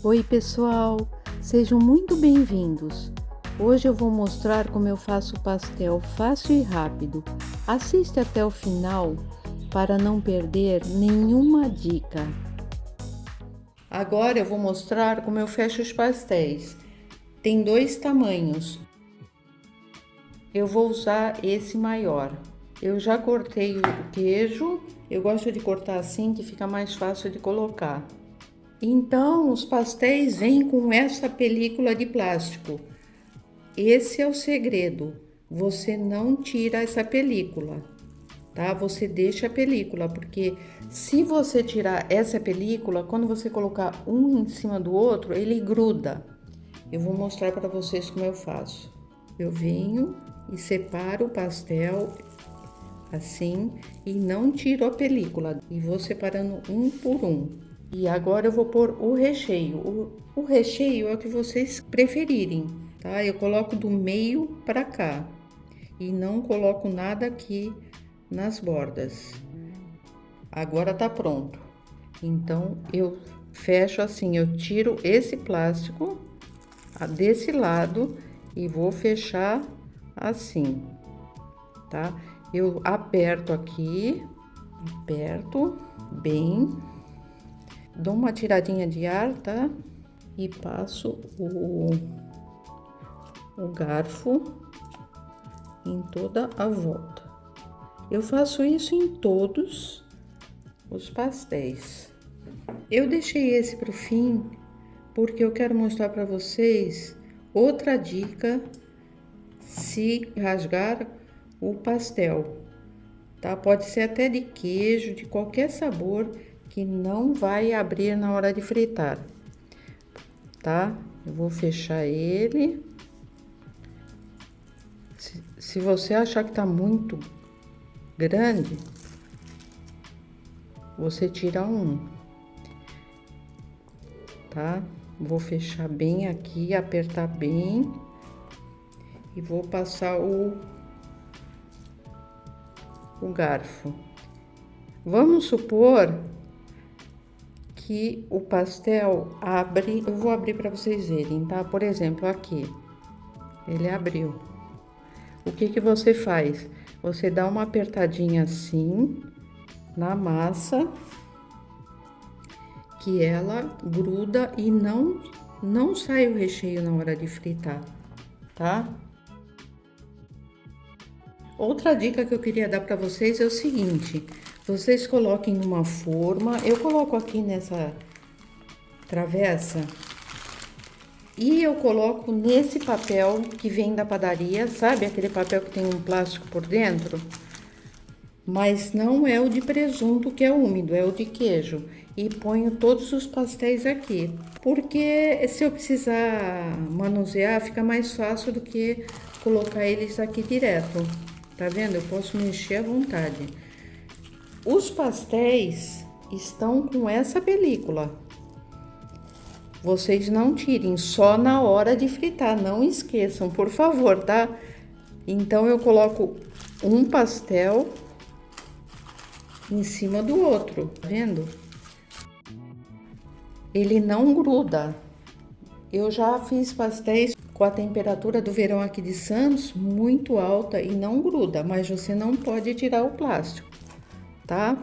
Oi pessoal, sejam muito bem-vindos. Hoje eu vou mostrar como eu faço pastel fácil e rápido. Assiste até o final para não perder nenhuma dica. Agora eu vou mostrar como eu fecho os pastéis. Tem dois tamanhos. Eu vou usar esse maior. Eu já cortei o queijo, eu gosto de cortar assim que fica mais fácil de colocar. Então, os pastéis vêm com essa película de plástico. Esse é o segredo. Você não tira essa película, tá? Você deixa a película, porque se você tirar essa película, quando você colocar um em cima do outro, ele gruda. Eu vou mostrar para vocês como eu faço. Eu venho e separo o pastel assim e não tiro a película. E vou separando um por um. E agora eu vou pôr o recheio. O recheio é o que vocês preferirem, tá? Eu coloco do meio para cá e não coloco nada aqui nas bordas. Agora tá pronto. Então eu fecho assim, eu tiro esse plástico desse lado e vou fechar assim, tá? Eu aperto aqui, aperto bem. Dou uma tiradinha de ar, tá? E passo o garfo em toda a volta. Eu faço isso em todos os pastéis. Eu deixei esse pro fim porque eu quero mostrar para vocês outra dica se rasgar o pastel, tá? Pode ser até de queijo, de qualquer sabor, que não vai abrir na hora de fritar, tá? Eu vou fechar ele. Se você achar que tá muito grande, você tira um, tá? Vou fechar bem aqui, apertar bem e vou passar o garfo. Vamos supor que o pastel abre, eu vou abrir para vocês verem, tá? Por exemplo, aqui, ele abriu. O que que você faz? Você dá uma apertadinha assim na massa, que ela gruda e não sai o recheio na hora de fritar, tá? Outra dica que eu queria dar para vocês é o seguinte: vocês coloquem numa forma, eu coloco aqui nessa travessa e eu coloco nesse papel que vem da padaria, sabe? Aquele papel que tem um plástico por dentro, mas não é o de presunto que é úmido, é o de queijo. E ponho todos os pastéis aqui, porque se eu precisar manusear, fica mais fácil do que colocar eles aqui direto. Tá vendo? Eu posso mexer à vontade. Os pastéis estão com essa película. Vocês não tirem, só na hora de fritar, não esqueçam, por favor, tá? Então eu coloco um pastel em cima do outro, tá vendo? Ele não gruda. Eu já fiz pastéis com a temperatura do verão aqui de Santos muito alta e não gruda, mas você não pode tirar o plástico, tá?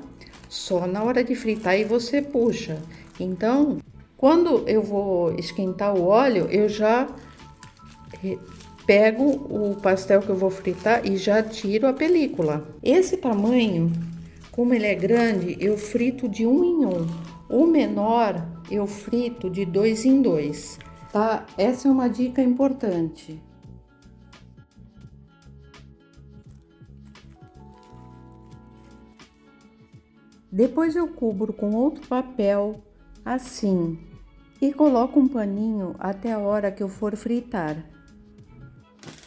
Só na hora de fritar e você puxa. Então, quando eu vou esquentar o óleo, eu já pego o pastel que eu vou fritar e já tiro a película. Esse tamanho, como ele é grande, eu frito de um em um. O menor eu frito de dois em dois. Tá? Essa é uma dica importante. Depois eu cubro com outro papel, assim, e coloco um paninho até a hora que eu for fritar.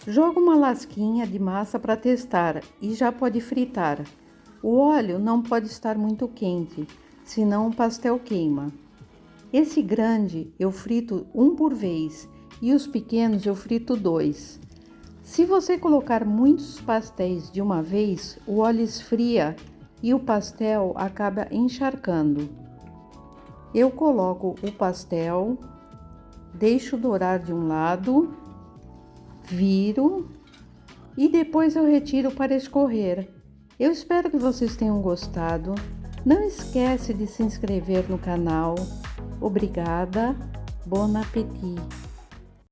Jogo uma lasquinha de massa para testar e já pode fritar. O óleo não pode estar muito quente, senão o pastel queima. Esse grande eu frito um por vez e os pequenos eu frito dois. Se você colocar muitos pastéis de uma vez, o óleo esfria e o pastel acaba encharcando. Eu coloco o pastel deixo dourar de um lado, viro e depois eu retiro para escorrer. Eu espero que vocês tenham gostado. Não esquece de se inscrever no canal. Obrigada, bon appétit!